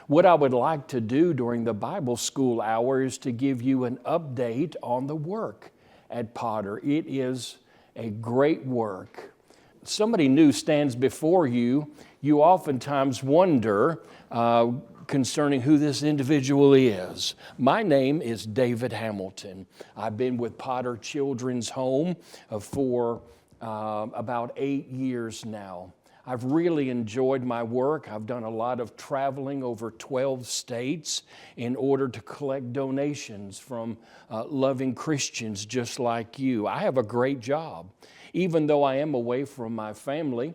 What I would like to do during the Bible school hour is to give you an update on the work at Potter. It is a great work. Somebody new stands before you. You oftentimes wonder concerning who this individual is. My name is David Hamilton. I've been with Potter Children's Home for about 8 years now. I've really enjoyed my work. I've done a lot of traveling over 12 states in order to collect donations from loving Christians just like you. I have a great job. Even though I am away from my family,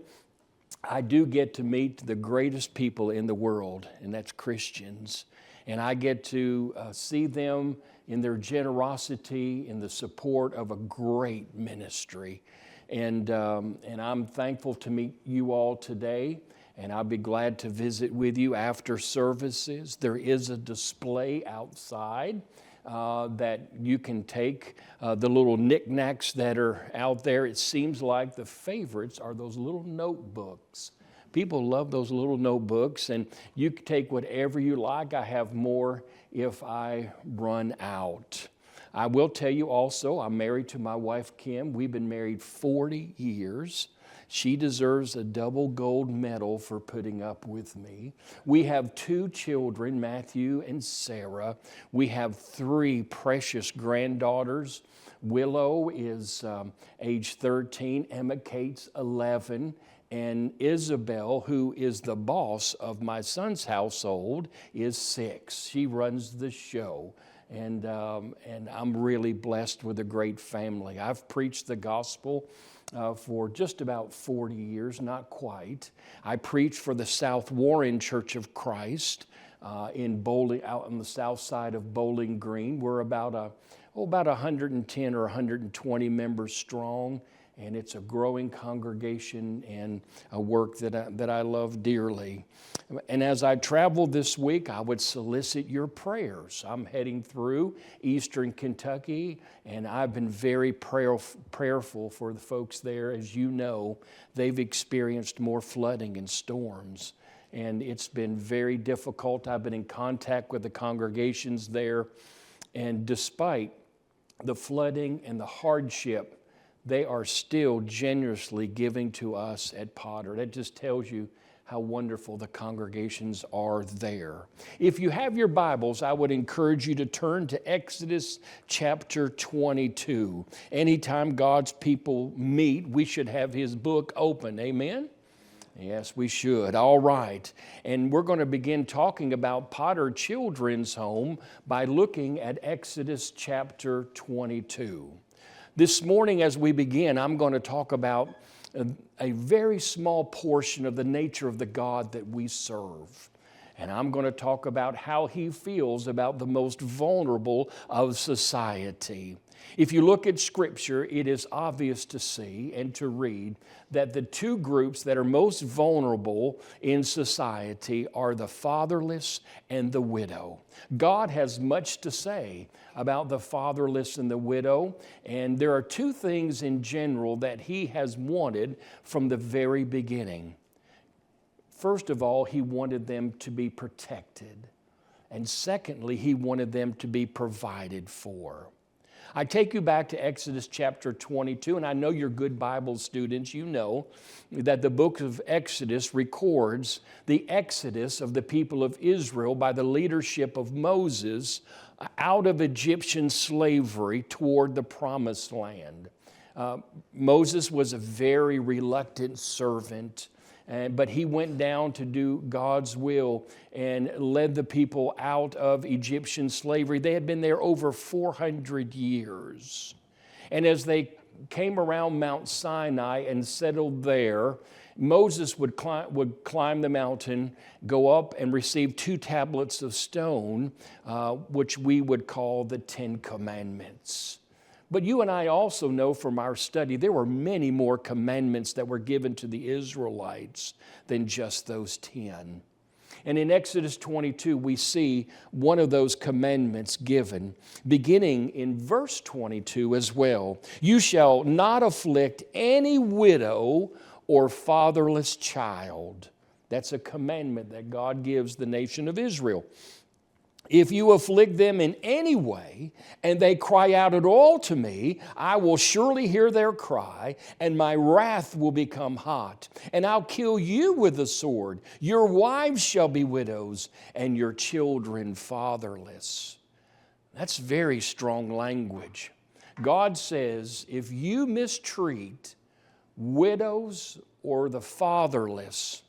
I do get to meet the greatest people in the world, and that's Christians. And I get to see them in their generosity, in the support of a great ministry. And I'm thankful to meet you all today, and I'll be glad to visit with you after services. There is a display outside that you can take the little knickknacks that are out there. It seems like the favorites are those little notebooks. People love those little notebooks, and you can take whatever you like. I have more if I run out. I will tell you also, I'm married to my wife, Kim. We've been married 40 years. She deserves a double gold medal for putting up with me. We have 2 children, Matthew and Sarah. We have 3 precious granddaughters. Willow is age 13, Emma Kate's 11, and Isabel, who is the boss of my son's household, is 6. She runs the show. And I'm really blessed with a great family. I've preached the gospel for just about 40 years, not quite. I preached for the South Warren Church of Christ in Bowling, out on the south side of Bowling Green. We're about 110 or 120 members strong, and it's a growing congregation and a work that I love dearly. And as I travel this week, I would solicit your prayers. I'm heading through eastern Kentucky, and I've been very prayerful for the folks there. As you know, they've experienced more flooding and storms, and it's been very difficult. I've been in contact with the congregations there, and despite the flooding and the hardship, they are still generously giving to us at Potter. That just tells you how wonderful the congregations are there. If you have your Bibles, I would encourage you to turn to Exodus chapter 22. Anytime God's people meet, we should have His book open. Amen? Yes, we should. All right. And we're going to begin talking about Potter Children's Home by looking at Exodus chapter 22. This morning as we begin, I'm going to talk about a very small portion of the nature of the God that we serve. And I'm going to talk about how He feels about the most vulnerable of society. If you look at Scripture, it is obvious to see and to read that the 2 groups that are most vulnerable in society are the fatherless and the widow. God has much to say about the fatherless and the widow, and there are 2 things in general that He has wanted from the very beginning. First of all, He wanted them to be protected, and secondly, He wanted them to be provided for. I take you back to Exodus chapter 22, and I know you're good Bible students. You know that the book of Exodus records the exodus of the people of Israel by the leadership of Moses out of Egyptian slavery toward the promised land. Moses was a very reluctant servant, but he went down to do God's will and led the people out of Egyptian slavery. They had been there over 400 years. And as they came around Mount Sinai and settled there, Moses would climb the mountain, go up and receive 2 tablets of stone, which we would call the 10 Commandments. But you and I also know from our study there were many more commandments that were given to the Israelites than just those 10. And in Exodus 22, we see one of those commandments given, beginning in verse 22 as well. You shall not afflict any widow or fatherless child. That's a commandment that God gives the nation of Israel. If you afflict them in any way, and they cry out at all to me, I will surely hear their cry, and my wrath will become hot. And I'll kill you with the sword. Your wives shall be widows, and your children fatherless. That's very strong language. God says, if you mistreat widows or the fatherless,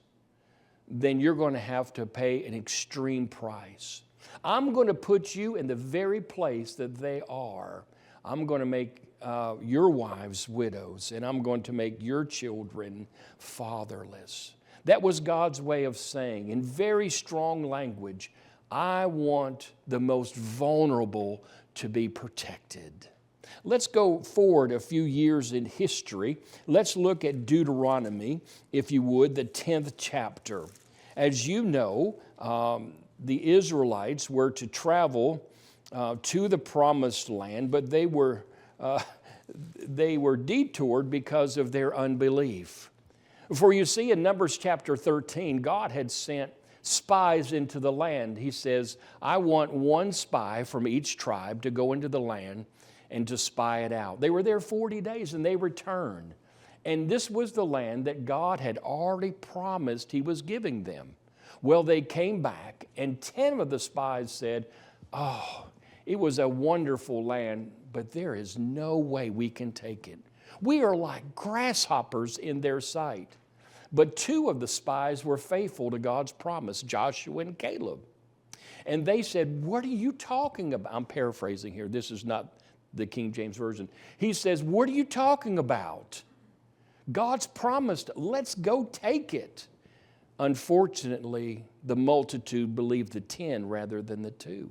then you're going to have to pay an extreme price. I'm going to put you in the very place that they are. I'm going to make your wives widows, and I'm going to make your children fatherless. That was God's way of saying, in very strong language, I want the most vulnerable to be protected. Let's go forward a few years in history. Let's look at Deuteronomy, if you would, the 10th chapter. As you know, the Israelites were to travel to the promised land, but they were detoured because of their unbelief. For you see, in Numbers chapter 13, God had sent spies into the land. He says, I want one spy from each tribe to go into the land and to spy it out. They were there 40 days and they returned. And this was the land that God had already promised He was giving them. Well, they came back, and 10 of the spies said, oh, it was a wonderful land, but there is no way we can take it. We are like grasshoppers in their sight. But 2 of the spies were faithful to God's promise, Joshua and Caleb. And they said, what are you talking about? I'm paraphrasing here. This is not the King James Version. He says, what are you talking about? God's promised, let's go take it. Unfortunately, the multitude believed the 10 rather than the 2.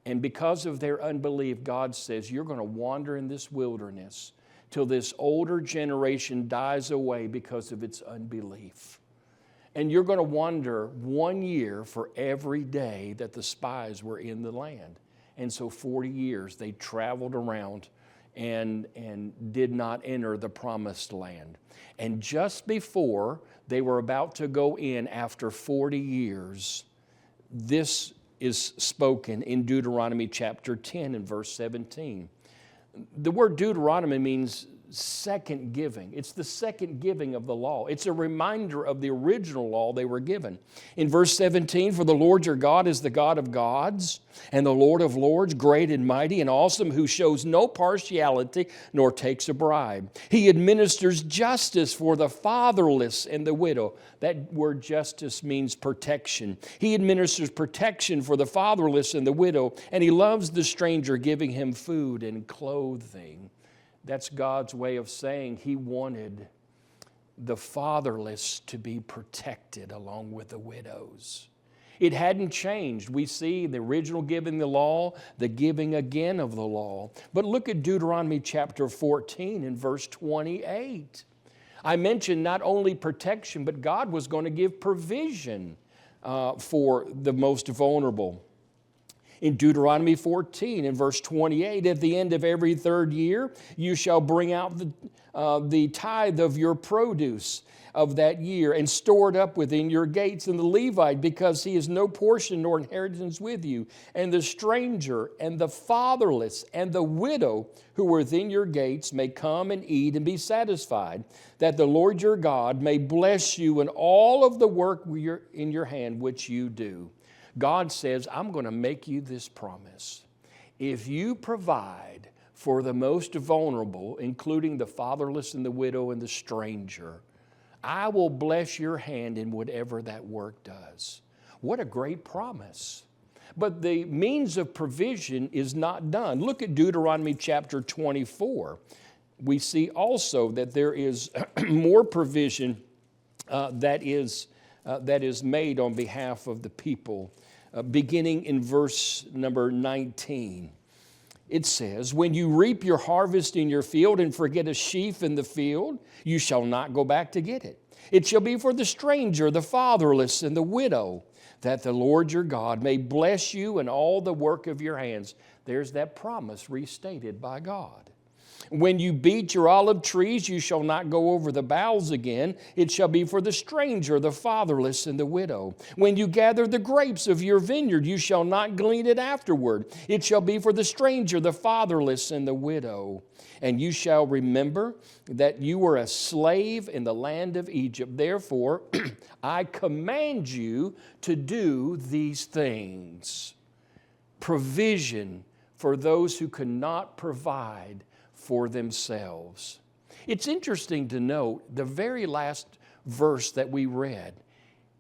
And because of their unbelief, God says, you're going to wander in this wilderness till this older generation dies away because of its unbelief. And you're going to wander 1 year for every day that the spies were in the land. And so 40 years they traveled around and did not enter the promised land. And just before they were about to go in after 40 years, this is spoken in Deuteronomy chapter 10 and verse 17. The word Deuteronomy means second giving. It's the second giving of the law. It's a reminder of the original law they were given. In verse 17, for the Lord your God is the God of gods and the Lord of lords, great and mighty and awesome, who shows no partiality nor takes a bribe. He administers justice for the fatherless and the widow. That word justice means protection. He administers protection for the fatherless and the widow, and He loves the stranger, giving him food and clothing. That's God's way of saying He wanted the fatherless to be protected along with the widows. It hadn't changed. We see the original giving the law, the giving again of the law. But look at Deuteronomy chapter 14 and verse 28. I mentioned not only protection, but God was going to give provision for the most vulnerable. In Deuteronomy 14 and verse 28, at the end of every 3rd year, you shall bring out the tithe of your produce of that year and store it up within your gates. And the Levite, because he has no portion nor inheritance with you, and the stranger and the fatherless and the widow who are within your gates may come and eat and be satisfied, that the Lord your God may bless you in all of the work in your hand which you do. God says, I'm going to make you this promise. If you provide for the most vulnerable, including the fatherless and the widow and the stranger, I will bless your hand in whatever that work does. What a great promise. But the means of provision is not done. Look at Deuteronomy chapter 24. We see also that there is more provision that is made on behalf of the people. Beginning in verse number 19. It says, when you reap your harvest in your field and forget a sheaf in the field, you shall not go back to get it. It shall be for the stranger, the fatherless, and the widow, that the Lord your God may bless you in all the work of your hands. There's that promise restated by God. When you beat your olive trees, you shall not go over the boughs again. It shall be for the stranger, the fatherless, and the widow. When you gather the grapes of your vineyard, you shall not glean it afterward. It shall be for the stranger, the fatherless, and the widow. And you shall remember that you were a slave in the land of Egypt. Therefore, I command you to do these things. Provision for those who cannot provide for themselves. It's interesting to note the very last verse that we read.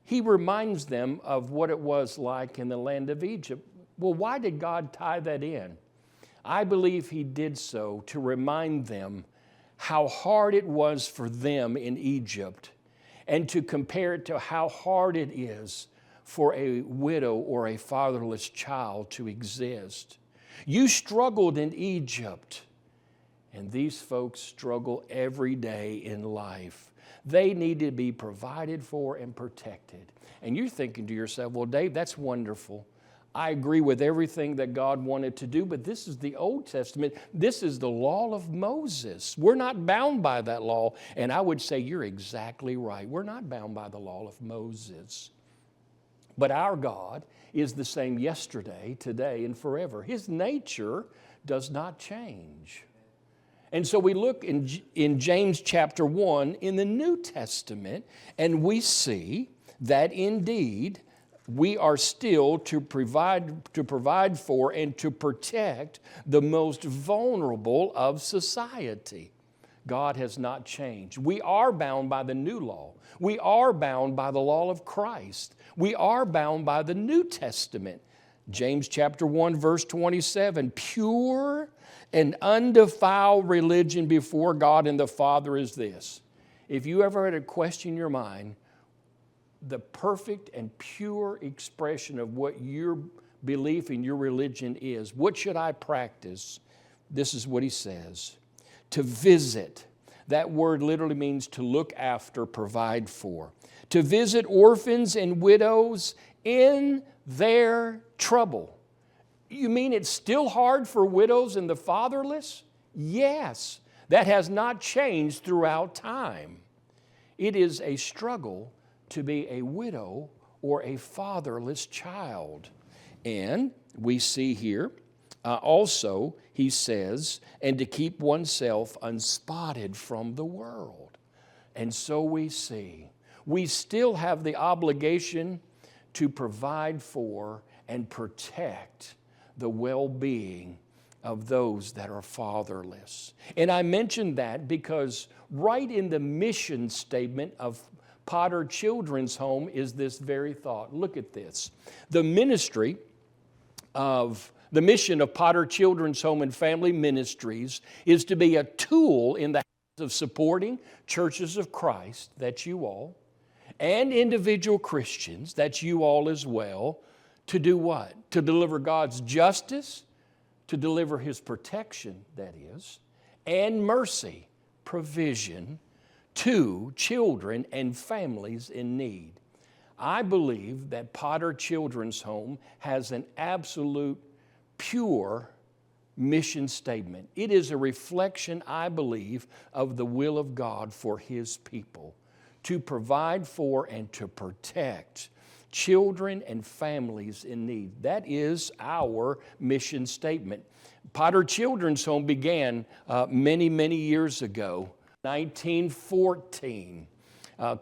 He reminds them of what it was like in the land of Egypt. Well, why did God tie that in? I believe He did so to remind them how hard it was for them in Egypt, and to compare it to how hard it is for a widow or a fatherless child to exist. You struggled in Egypt, and these folks struggle every day in life. They need to be provided for and protected. And you're thinking to yourself, well, Dave, that's wonderful. I agree with everything that God wanted to do, but this is the Old Testament. This is the law of Moses. We're not bound by that law. And I would say you're exactly right. We're not bound by the law of Moses. But our God is the same yesterday, today, and forever. His nature does not change. And so we look in James chapter 1 in the New Testament, and we see that indeed we are still to provide for and to protect the most vulnerable of society. God has not changed. We are bound by the new law. We are bound by the law of Christ. We are bound by the New Testament. James chapter 1 verse 27, pure and undefiled religion before God and the Father is this. If you ever had a question in your mind, the perfect and pure expression of what your belief in your religion is, what should I practice? This is what he says. To visit. That word literally means to look after, provide for. To visit orphans and widows in their trouble. You mean it's still hard for widows and the fatherless? Yes, that has not changed throughout time. It is a struggle to be a widow or a fatherless child. And we see here also, he says, and to keep oneself unspotted from the world. And so we see, we still have the obligation to provide for and protect the well-being of those that are fatherless. And I mention that because right in the mission statement of Potter Children's Home is this very thought. Look at this. The mission of Potter Children's Home and Family Ministries is to be a tool in the hands of supporting churches of Christ, that's you all, and individual Christians, that's you all as well, to do what? To deliver God's justice, to deliver His protection, that is, and mercy, provision, to children and families in need. I believe that Potter Children's Home has an absolute pure mission statement. It is a reflection, I believe, of the will of God for His people, to provide for and to protect children and families in need. That is our mission statement. Potter Children's Home began many, many years ago. 1914,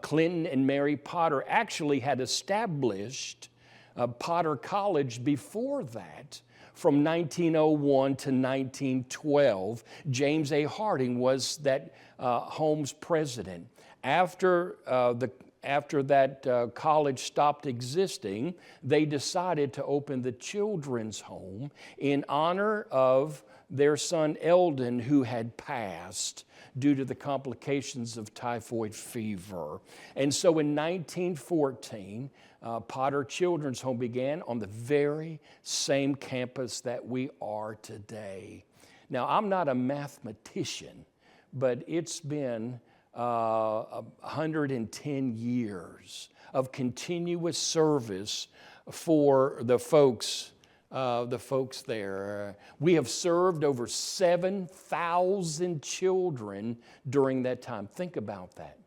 Clinton and Mary Potter actually had established Potter College before that. From 1901 to 1912, James A. Harding was that home's president. After that college stopped existing, they decided to open the children's home in honor of their son Eldon, who had passed due to the complications of typhoid fever. And so in 1914, Potter Children's Home began on the very same campus that we are today. Now, I'm not a mathematician, but it's been 110 years of continuous service for the folks the folks there. We have served over 7,000 children during that time. Think about that.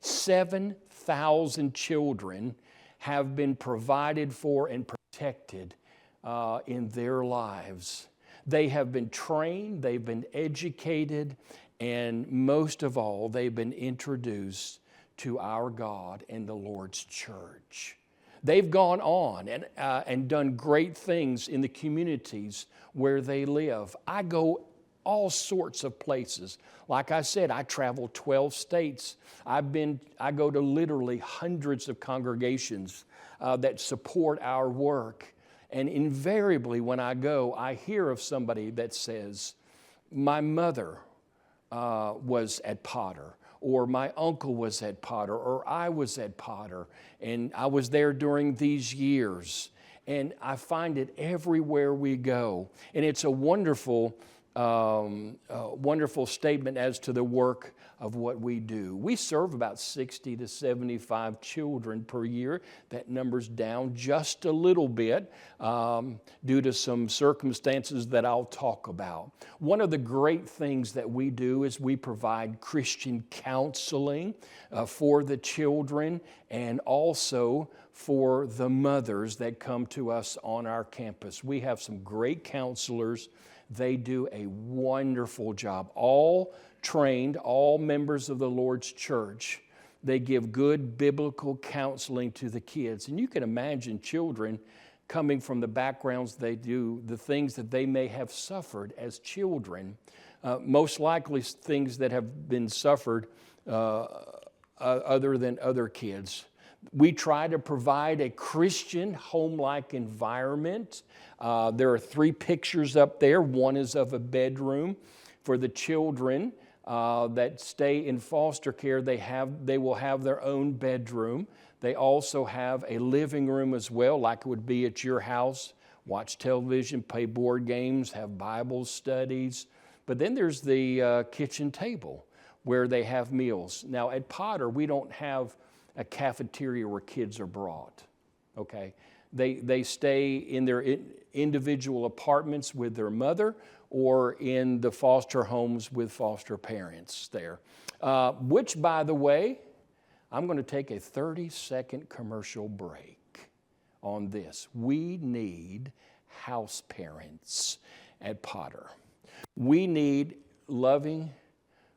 7,000 children have been provided for and protected in their lives. They have been trained, they've been educated, and most of all, they've been introduced to our God and the Lord's church. They've gone on and done great things in the communities where they live. I go all sorts of places. Like I said, I travel 12 states. I go to literally hundreds of congregations that support our work. And invariably when I go, I hear of somebody that says, my mother was at Potter, or my uncle was at Potter, or I was at Potter, and I was there during these years. And I find it everywhere we go. And it's a wonderful statement as to the work of what we do. We serve about 60 to 75 children per year. That number's down just a little bit due to some circumstances that I'll talk about. One of the great things that we do is we provide Christian counseling for the children and also for the mothers that come to us on our campus. We have some great counselors. They do a wonderful job. All trained, all members of the Lord's church. They give good biblical counseling to the kids. And you can imagine children coming from the backgrounds they do, the things that they may have suffered as children, most likely things that have been suffered other than other kids. We try to provide a Christian home-like environment. There are 3 pictures up there. One is of a bedroom for the children that stay in foster care. They will have their own bedroom. They also have a living room as well, like it would be at your house. Watch television, play board games, have Bible studies. But then there's the kitchen table where they have meals. Now at Potter, we don't have a cafeteria where kids are brought, okay? They stay in their individual apartments with their mother or in the foster homes with foster parents there. Which, by the way, I'm going to take a 30-second commercial break on this. We need house parents at Potter. We need loving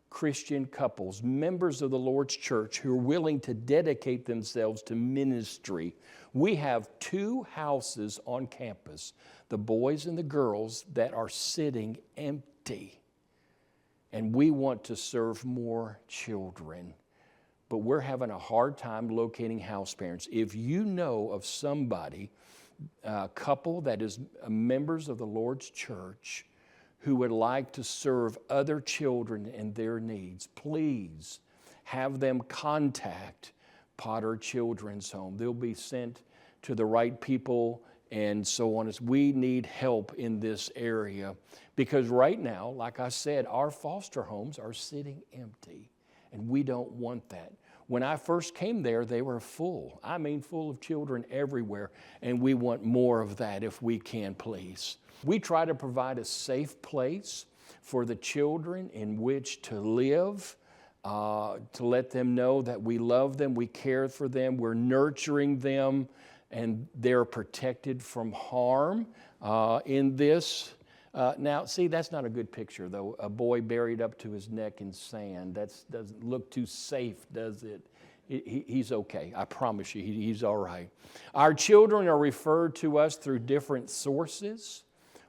Christian couples, members of the Lord's church who are willing to dedicate themselves to ministry. We have 2 houses on campus, the boys and the girls, that are sitting empty. And we want to serve more children. But we're having a hard time locating house parents. If you know of somebody, a couple that is members of the Lord's church, who would like to serve other children and their needs, please have them contact Potter Children's Home. They'll be sent to the right people and so on. We need help in this area because right now, like I said, our foster homes are sitting empty and we don't want that. When I first came there, they were full. I mean, full of children everywhere, and we want more of that if we can, please. We try to provide a safe place for the children in which to live, to let them know that we love them, we care for them, we're nurturing them, and they're protected from harm in this. Now, see, that's not a good picture, though. A boy buried up to his neck in sand. That doesn't look too safe, does it? He's okay. I promise you, he's all right. Our children are referred to us through different sources.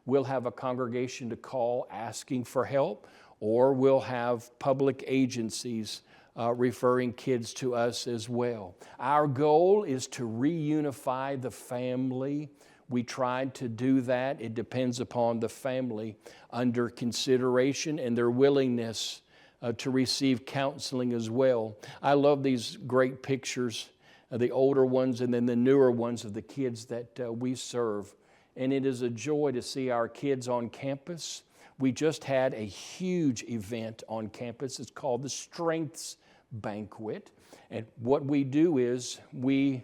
We'll have a congregation to call asking for help, or we'll have public agencies referring kids to us as well. Our goal is to reunify the family. We tried to do that. It depends upon the family under consideration and their willingness to receive counseling as well. I love these great pictures, the older ones and then the newer ones of the kids that we serve. And it is a joy to see our kids on campus. We just had a huge event on campus. It's called the Strengths Banquet. And what we do is we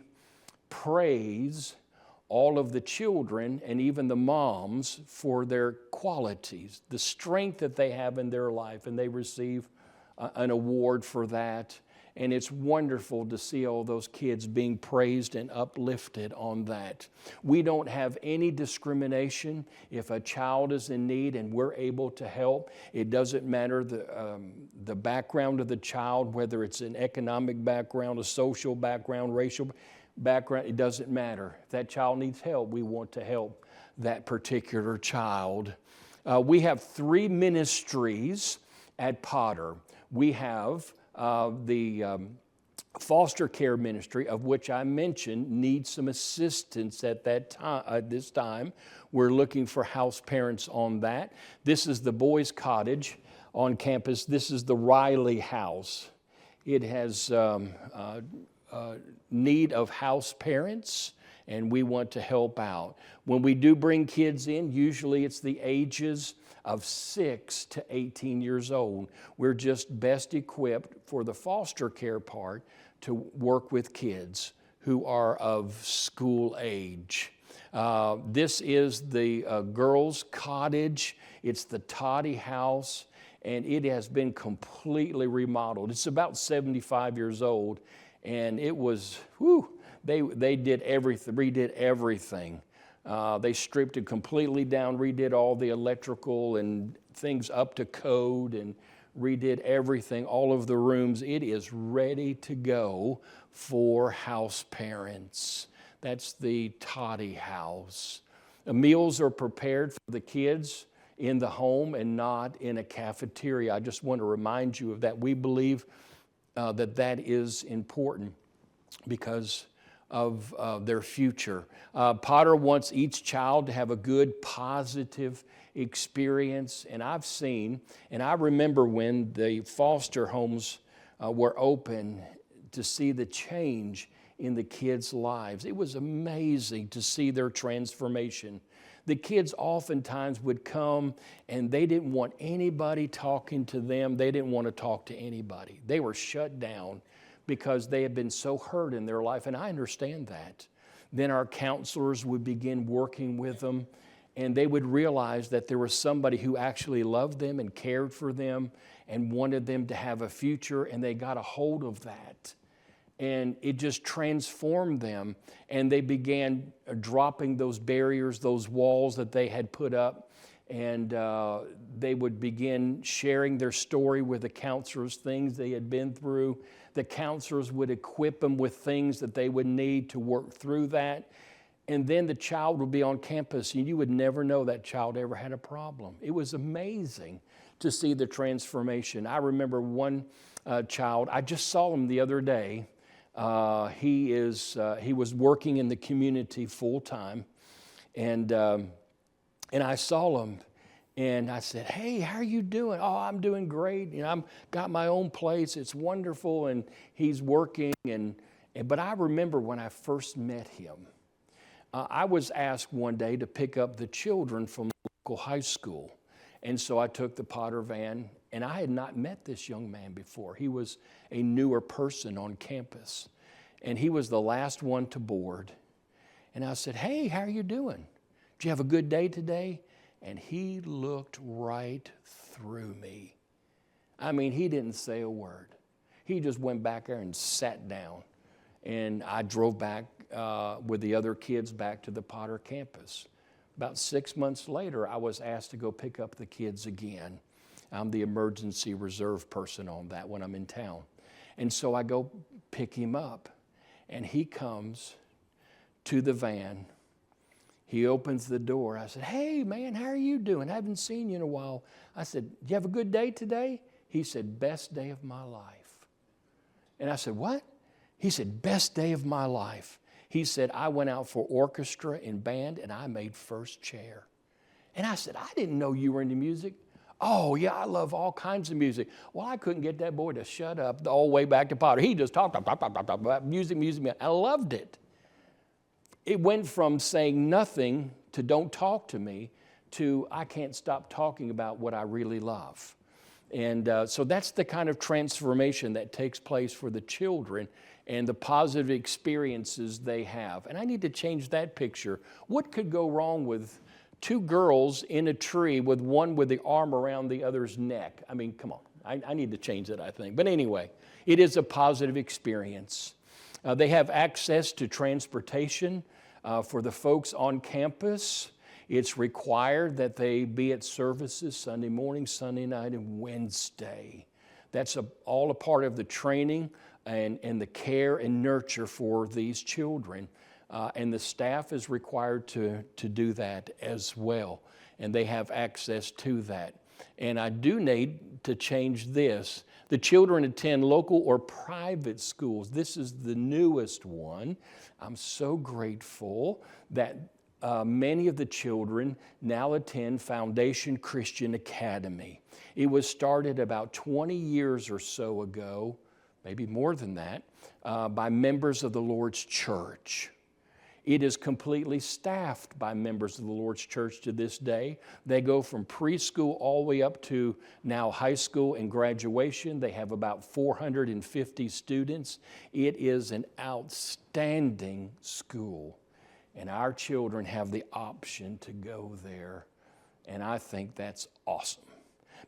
praise all of the children and even the moms for their qualities, the strength that they have in their life, and they receive an award for that. And it's wonderful to see all those kids being praised and uplifted on that. We don't have any discrimination. If a child is in need and we're able to help, it doesn't matter the background of the child, whether it's an economic background, a social background, racial background, it doesn't matter. If that child needs help, we want to help that particular child. We have 3 ministries at Potter. We have the foster care ministry, of which I mentioned needs some assistance at this time. We're looking for house parents on that. This is the boys' cottage on campus. This is the Riley house. It has need of house parents, and we want to help out. When we do bring kids in, usually it's the ages of 6 to 18 years old. We're just best equipped for the foster care part to work with kids who are of school age. This is the girls' cottage. It's the Toddy house, and it has been completely remodeled. It's about 75 years old, and it was, they did everything, redid everything. They stripped it completely down, redid all the electrical and things up to code, and redid everything, all of the rooms. It is ready to go for house parents. That's the Toddy house. The meals are prepared for the kids in the home and not in a cafeteria. I just want to remind you of that. We believe that is important because of their future. Potter wants each child to have a good, positive experience. And I've seen, and I remember when the foster homes were open, to see the change in the kids' lives. It was amazing to see their transformation. The kids oftentimes would come and they didn't want anybody talking to them. They didn't want to talk to anybody. They were shut down because they had been so hurt in their life, and I understand that. Then our counselors would begin working with them, and they would realize that there was somebody who actually loved them and cared for them and wanted them to have a future, and they got a hold of that. And it just transformed them, and they began dropping those barriers, those walls that they had put up, and they would begin sharing their story with the counselors, things they had been through. The counselors would equip them with things that they would need to work through that. And then the child would be on campus, and you would never know that child ever had a problem. It was amazing to see the transformation. I remember one child, I just saw him the other day. He was working in the community full time, and I saw him, and I said, "Hey, how are you doing?" "Oh, I'm doing great. You know, I'm got my own place. It's wonderful." And he's working, but I remember when I first met him, I was asked one day to pick up the children from the local high school, and so I took the Potter van. And I had not met this young man before. He was a newer person on campus. And he was the last one to board. And I said, "Hey, how are you doing? Did you have a good day today?" And he looked right through me. I mean, he didn't say a word. He just went back there and sat down. And I drove back with the other kids back to the Potter campus. About 6 months later, I was asked to go pick up the kids again. I'm the emergency reserve person on that when I'm in town. And so I go pick him up, and he comes to the van. He opens the door. I said, "Hey, man, how are you doing? I haven't seen you in a while." I said, "Do you have a good day today?" He said, "Best day of my life." And I said, "What?" He said, "Best day of my life." He said, "I went out for orchestra and band, and I made first chair." And I said, "I didn't know you were into music." "Oh, yeah, I love all kinds of music." Well, I couldn't get that boy to shut up all the way back to Potter. He just talked about music. I loved it. It went from saying nothing to "don't talk to me" to "I can't stop talking about what I really love." And so that's the kind of transformation that takes place for the children. and the positive experiences they have. And I need to change that picture. What could go wrong with two girls in a tree with one with the arm around the other's neck? I mean, come on. I need to change that, I think. But anyway, it is a positive experience. They have access to transportation for the folks on campus. It's required that they be at services Sunday morning, Sunday night, and Wednesday. That's all a part of the training and the care and nurture for these children. And the staff is required to do that as well. And they have access to that. And I do need to change this. The children attend local or private schools. This is the newest one. I'm so grateful that many of the children now attend Foundation Christian Academy. It was started about 20 years or so ago, maybe more than that, by members of the Lord's church. It is completely staffed by members of the Lord's church to this day. They go from preschool all the way up to now high school and graduation. They have about 450 students. It is an outstanding school. And our children have the option to go there. And I think that's awesome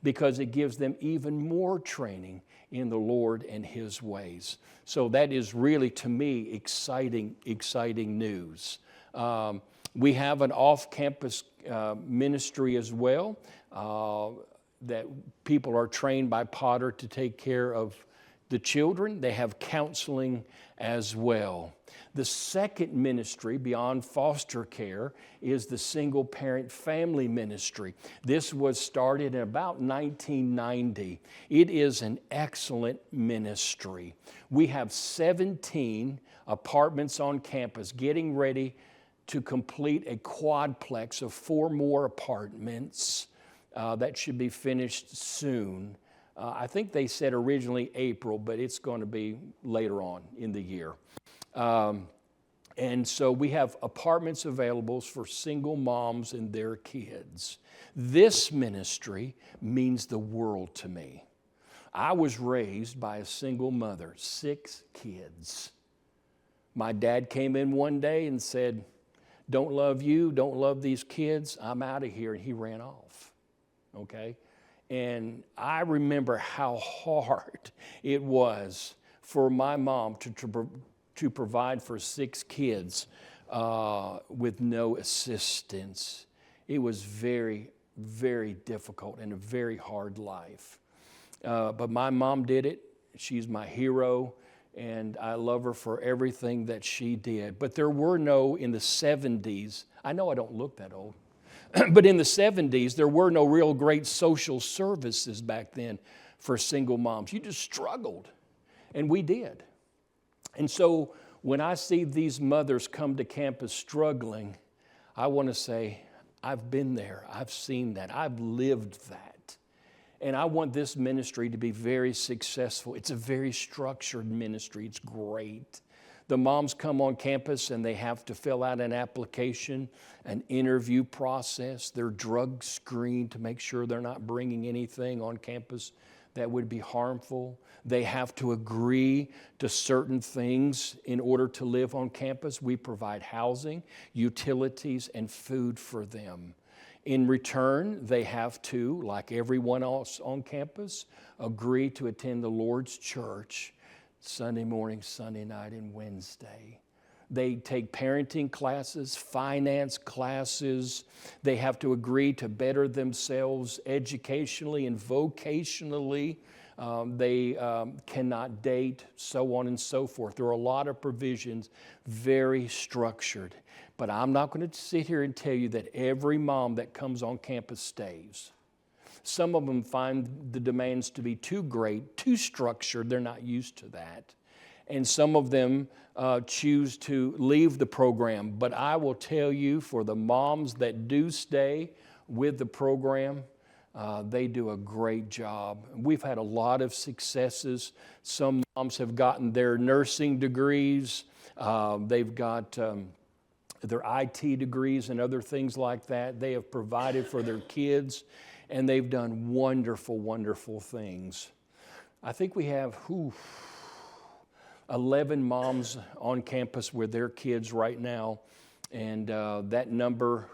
because it gives them even more training in the Lord and His ways. So that is really, to me, exciting news. We have an off-campus ministry as well that people are trained by Potter to take care of the children. They have counseling as well. The second ministry beyond foster care is the single parent family ministry. This was started in about 1990. It is an excellent ministry. We have 17 apartments on campus getting ready to complete a quadplex of 4 more apartments that should be finished soon. I think they said originally April, but it's going to be later on in the year. And so we have apartments available for single moms and their kids. This ministry means the world to me. I was raised by a single mother, 6 kids. My dad came in one day and said, "Don't love you, don't love these kids, I'm out of here," and he ran off, okay? And I remember how hard it was for my mom to provide for 6 kids with no assistance. It was very, very difficult and a very hard life. But my mom did it. She's my hero, and I love her for everything that she did. But there were no, in the 70s, I know I don't look that old, but in the 70s, there were no real great social services back then for single moms. You just struggled, and we did. And so when I see these mothers come to campus struggling, I want to say, I've been there. I've seen that. I've lived that. And I want this ministry to be very successful. It's a very structured ministry. It's great. The moms come on campus and they have to fill out an application, an interview process. They're drug screened to make sure they're not bringing anything on campus that would be harmful. They have to agree to certain things in order to live on campus. We provide housing, utilities, and food for them. In return, they have to, like everyone else on campus, agree to attend the Lord's church Sunday morning, Sunday night, and Wednesday. They take parenting classes, finance classes. They have to agree to better themselves educationally and vocationally. They cannot date, so on and so forth. There are a lot of provisions, very structured. But I'm not going to sit here and tell you that every mom that comes on campus stays. Some of them find the demands to be too great, too structured. They're not used to that. And some of them choose to leave the program. But I will tell you, for the moms that do stay with the program, they do a great job. We've had a lot of successes. Some moms have gotten their nursing degrees. They've got their IT degrees and other things like that. They have provided for their kids, and they've done wonderful, wonderful things. I think we have 11 moms on campus with their kids right now. And that number,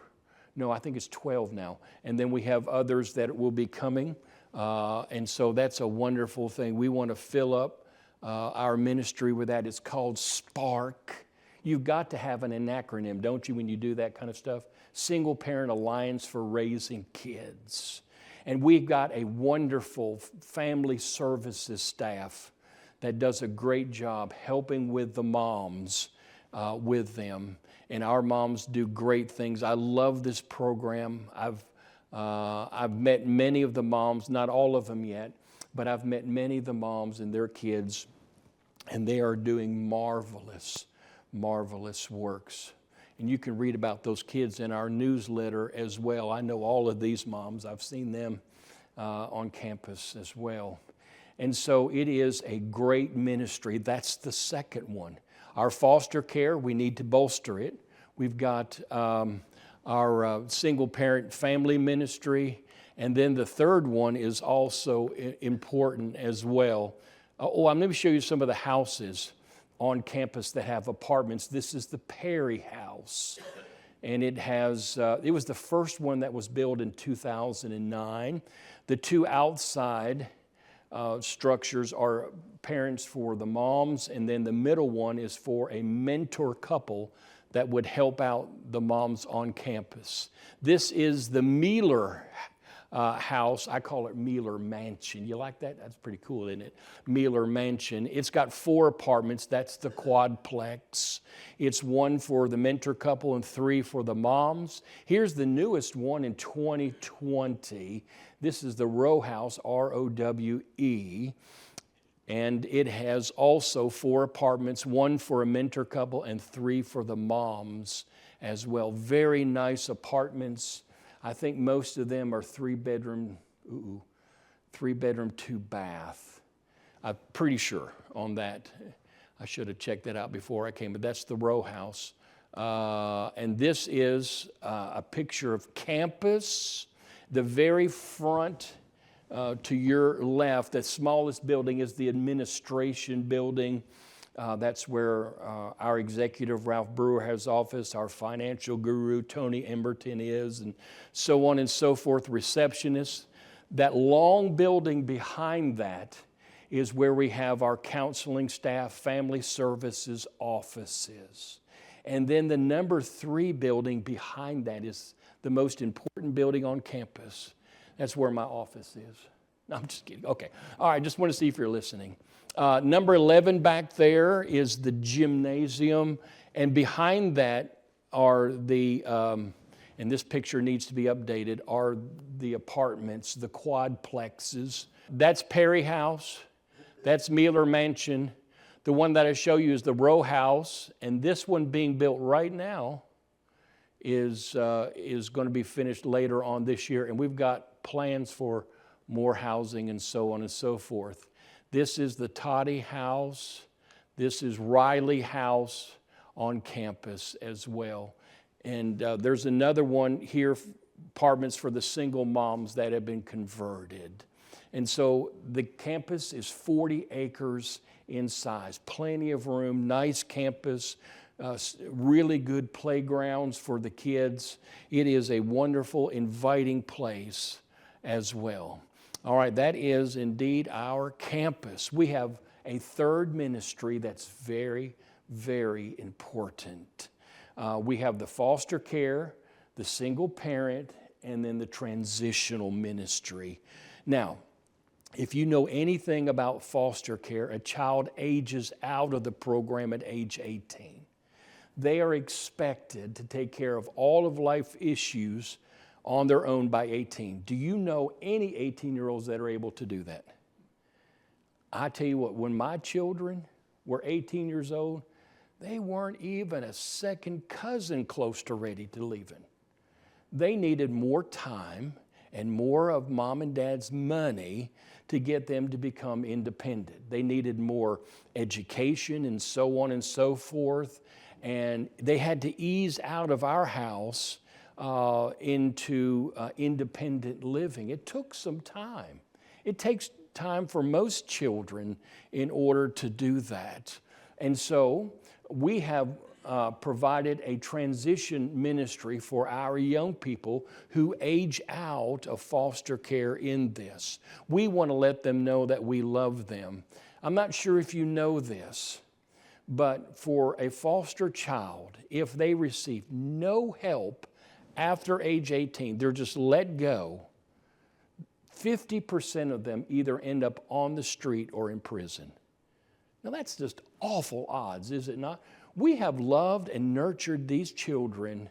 no, I think it's 12 now. And then we have others that will be coming. And so that's a wonderful thing. We want to fill up our ministry with that. It's called SPARK. You've got to have an acronym, don't you, when you do that kind of stuff? Single Parent Alliance for Raising Kids. And we've got a wonderful family services staff that does a great job helping with the moms with them. And our moms do great things. I love this program. I've met many of the moms, not all of them yet, but I've met many of the moms and their kids, and they are doing marvelous, marvelous works. And you can read about those kids in our newsletter as well. I know all of these moms. I've seen them on campus as well. And so it is a great ministry. That's the second one. Our foster care, we need to bolster it. We've got our single parent family ministry. And then the third one is also important as well. I'm going to show you some of the houses on campus that have apartments. This is the Perry House. And it was the first one that was built in 2009. The two outside structures are parents for the moms, and then the middle one is for a mentor couple that would help out the moms on campus. This is the Mealer house. I call it Mealer Mansion. You like that? That's pretty cool, isn't it? Mealer Mansion. It's got 4 apartments. That's the quadplex. It's 1 for the mentor couple and 3 for the moms. Here's the newest one in 2020. This is the Rowe House, R-O-W-E. And it has also 4 apartments, 1 for a mentor couple and 3 for the moms as well. Very nice apartments. I think most of them are 3-bedroom, 2-bath. I'm pretty sure on that. I should have checked that out before I came, but that's the Rowe House. And this is a picture of campus. The very front to your left, the smallest building is the administration building. That's where our executive, Ralph Brewer, has office. Our financial guru, Tony Emberton, is, and so on and so forth, receptionist. That long building behind that is where we have our counseling staff, family services offices. And then the number 3 building behind that is the most important building on campus. That's where my office is. No, I'm just kidding. Okay. All right, just want to see if you're listening. Number 11 back there is the gymnasium, and behind that are the, and this picture needs to be updated, are the apartments, the quadplexes. That's Perry House. That's Mealer Mansion. The one that I show you is the Rowe House, and this one being built right now is going to be finished later on this year, and we've got plans for more housing and so on and so forth. This is the Toddy House. This is Riley House on campus as well. And there's another one here, apartments for the single moms that have been converted. And so the campus is 40 acres in size, plenty of room, nice campus, really good playgrounds for the kids. It is a wonderful, inviting place as well. All right, that is indeed our campus. We have a third ministry that's very, very important. We have the foster care, the single parent, and then the transitional ministry. Now, if you know anything about foster care, a child ages out of the program at age 18. They are expected to take care of all of life issues on their own by 18. Do you know any 18-year-olds that are able to do that? I tell you what, when my children were 18 years old, they weren't even a second cousin close to ready to leaving. They needed more time and more of mom and dad's money to get them to become independent. They needed more education and so on and so forth. And they had to ease out of our house into independent living. It took some time. It takes time for most children in order to do that. And so we have provided a transition ministry for our young people who age out of foster care in this. We want to let them know that we love them. I'm not sure if you know this, but for a foster child, if they receive no help after age 18, they're just let go, 50% of them either end up on the street or in prison. Now that's just awful odds, is it not? We have loved and nurtured these children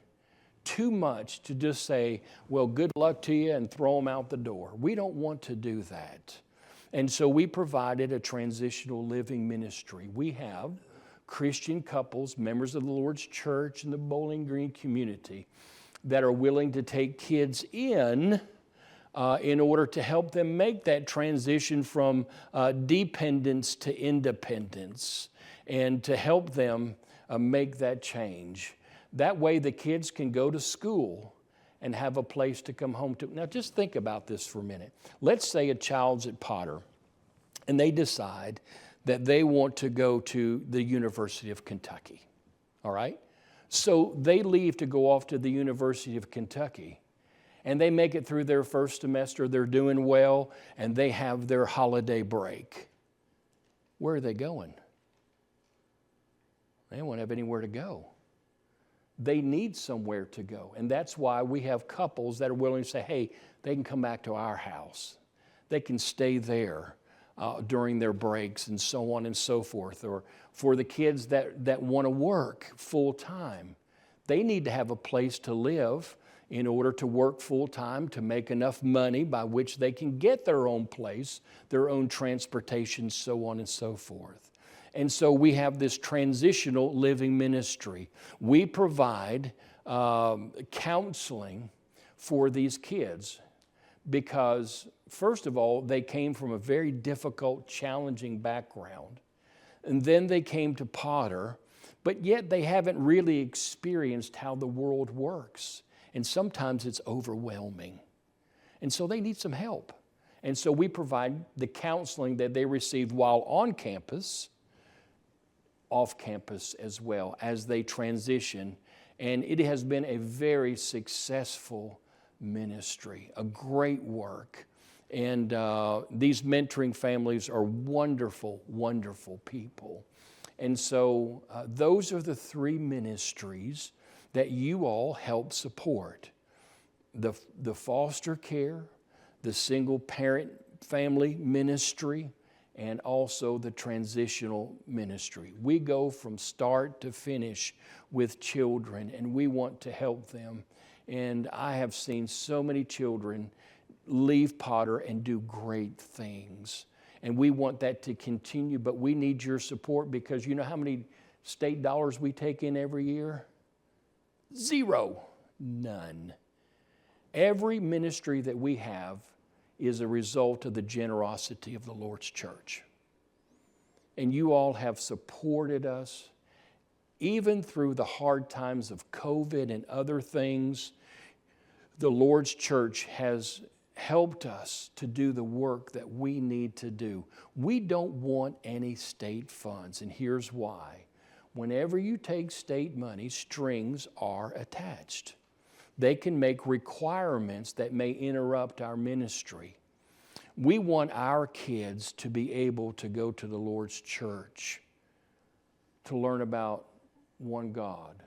too much to just say, well, good luck to you, and throw them out the door. We don't want to do that. And so we provided a transitional living ministry. We have Christian couples, members of the Lord's church and the Bowling Green community, that are willing to take kids in order to help them make that transition from dependence to independence, and to help them make that change. That way the kids can go to school and have a place to come home to. Now just think about this for a minute. Let's say a child's at Potter and they decide that they want to go to the University of Kentucky, all right? So they leave to go off to the University of Kentucky, and they make it through their first semester, they're doing well, and they have their holiday break. Where are they going? They won't have anywhere to go. They need somewhere to go. And that's why we have couples that are willing to say, hey, they can come back to our house. They can stay there during their breaks and so on and so forth. Or for the kids that want to work full time, they need to have a place to live in order to work full time, to make enough money by which they can get their own place, their own transportation, so on and so forth. And so we have this transitional living ministry. We provide counseling for these kids because, first of all, they came from a very difficult, challenging background. And then they came to Potter, but yet they haven't really experienced how the world works. And sometimes it's overwhelming. And so they need some help. And so we provide the counseling that they received while on campus, off campus as well, as they transition. And it has been a very successful ministry, a great work. And these mentoring families are wonderful, wonderful people. And so those are the three ministries that you all help support. The foster care, the single parent family ministry, and also the transitional ministry. We go from start to finish with children, and we want to help them. And I have seen so many children leave Potter and do great things. And we want that to continue, but we need your support, because you know how many state dollars we take in every year? Zero. None. Every ministry that we have is a result of the generosity of the Lord's church. And you all have supported us, even through the hard times of COVID and other things. The Lord's church has helped us to do the work that we need to do. We don't want any state funds, and here's why. Whenever you take state money, strings are attached. They can make requirements that may interrupt our ministry. We want our kids to be able to go to the Lord's church to learn about one God,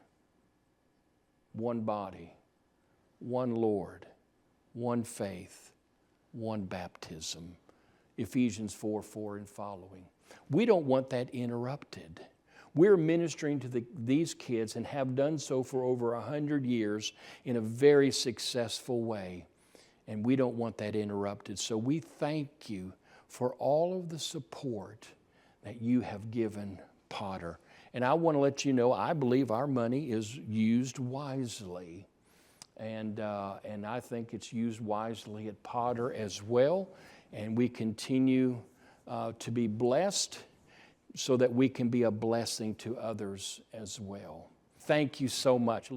one body, one Lord, one faith, one baptism. Ephesians 4:4 and following. We don't want that interrupted. We're ministering to these kids and have done so for over 100 years in a very successful way. And we don't want that interrupted. So we thank you for all of the support that you have given Potter. And I want to let you know, I believe our money is used wisely. And I think it's used wisely at Potter as well. And we continue to be blessed so that we can be a blessing to others as well. Thank you so much.